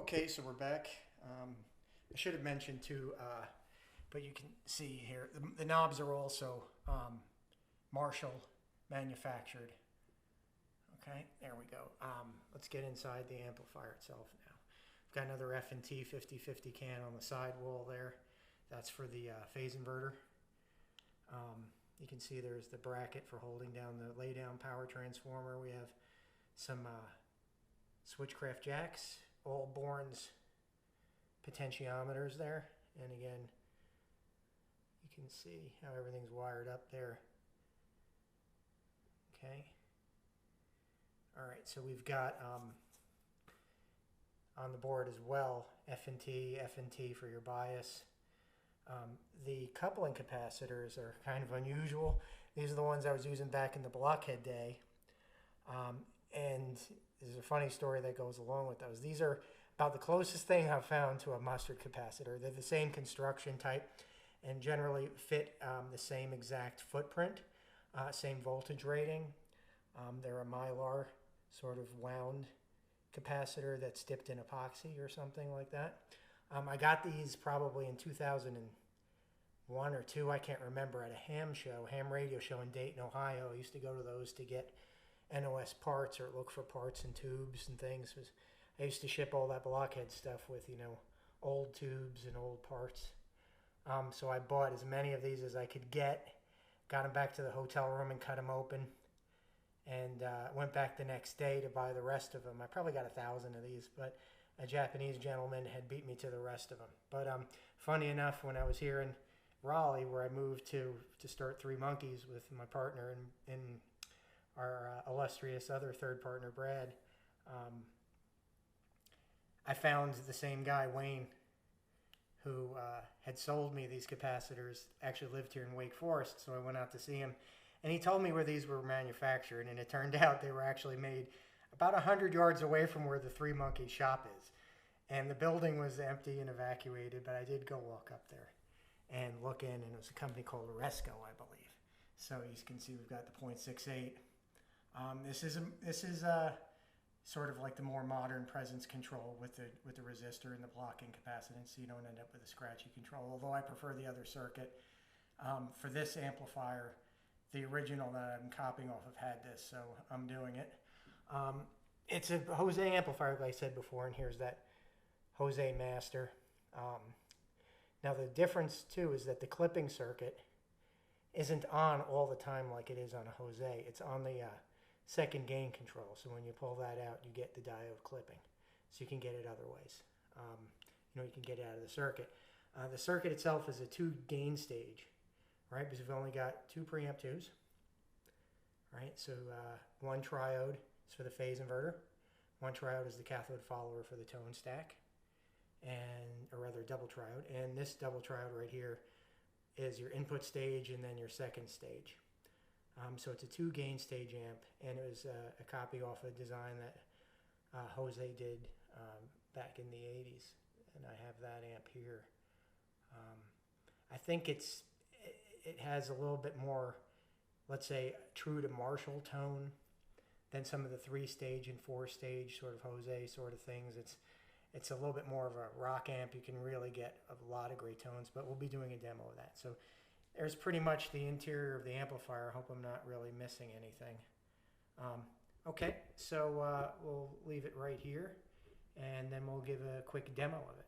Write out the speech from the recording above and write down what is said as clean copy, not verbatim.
Okay, so we're back. I should have mentioned too, but you can see here, the knobs are also Marshall manufactured. Okay, there we go. Let's get inside the amplifier itself now. We've got another F&T 50/50 can on the sidewall there. That's for the phase inverter. You can see there's the bracket for holding down the lay-down power transformer. We have some switchcraft jacks, all Born's potentiometers there. And again, you can see how everything's wired up there. Okay. All right, so we've got on the board as well, F&T for your bias. The coupling capacitors are kind of unusual. These are the ones I was using back in the Blockhead day. And there's a funny story that goes along with those. These are about the closest thing I've found to a mustard capacitor. They're the same construction type and generally fit the same exact footprint, same voltage rating. They're a Mylar sort of wound capacitor that's dipped in epoxy or something like that. I got these probably in 2001 or 2, I can't remember, at a ham radio show in Dayton, Ohio. I used to go to those to get NOS parts or look for parts and tubes and things. I used to ship all that Blockhead stuff with, old tubes and old parts. So I bought as many of these as I could get, got them back to the hotel room and cut them open, and went back the next day to buy the rest of them. I probably got 1,000 of these, but a Japanese gentleman had beat me to the rest of them. But funny enough, when I was here in Raleigh, where I moved to start Three Monkeys with my partner and our illustrious other third partner, Brad, I found the same guy, Wayne, who had sold me these capacitors, actually lived here in Wake Forest, so I went out to see him. And he told me where these were manufactured, and it turned out they were actually made about 100 yards away from where the Three Monkeys shop is. And the building was empty and evacuated, but I did go walk up there and look in, and it was a company called Resco, I believe. So you can see we've got the 0.68. This is sort of like the more modern presence control with the resistor and the blocking capacitance, so you don't end up with a scratchy control, although I prefer the other circuit. For this amplifier, the original that I'm copying off of had this, so I'm doing it. It's a Jose amplifier, like I said before, and here's that Jose master. Now the difference too is that the clipping circuit isn't on all the time like it is on a Jose. It's on the second gain control, so when you pull that out, you get the diode clipping, so you can get it other ways. You can get it out of the circuit. The circuit itself is a 2 gain stage, right? Because we've only got 2 preamp 2s, right? So 1 triode is for the phase inverter, 1 triode is the cathode follower for the tone stack, or rather double triode, and this double triode right here is your input stage and then your second stage. So it's a 2 gain stage amp, and it was a copy off a design that Jose did back in the 80s, and I have that amp here. I think it has a little bit more, let's say, true to Marshall tone than some of the 3-stage and 4-stage sort of Jose sort of things. It's a little bit more of a rock amp. You can really get a lot of great tones, but we'll be doing a demo of that. So there's pretty much the interior of the amplifier. I hope I'm not really missing anything. Okay, so we'll leave it right here, and then we'll give a quick demo of it.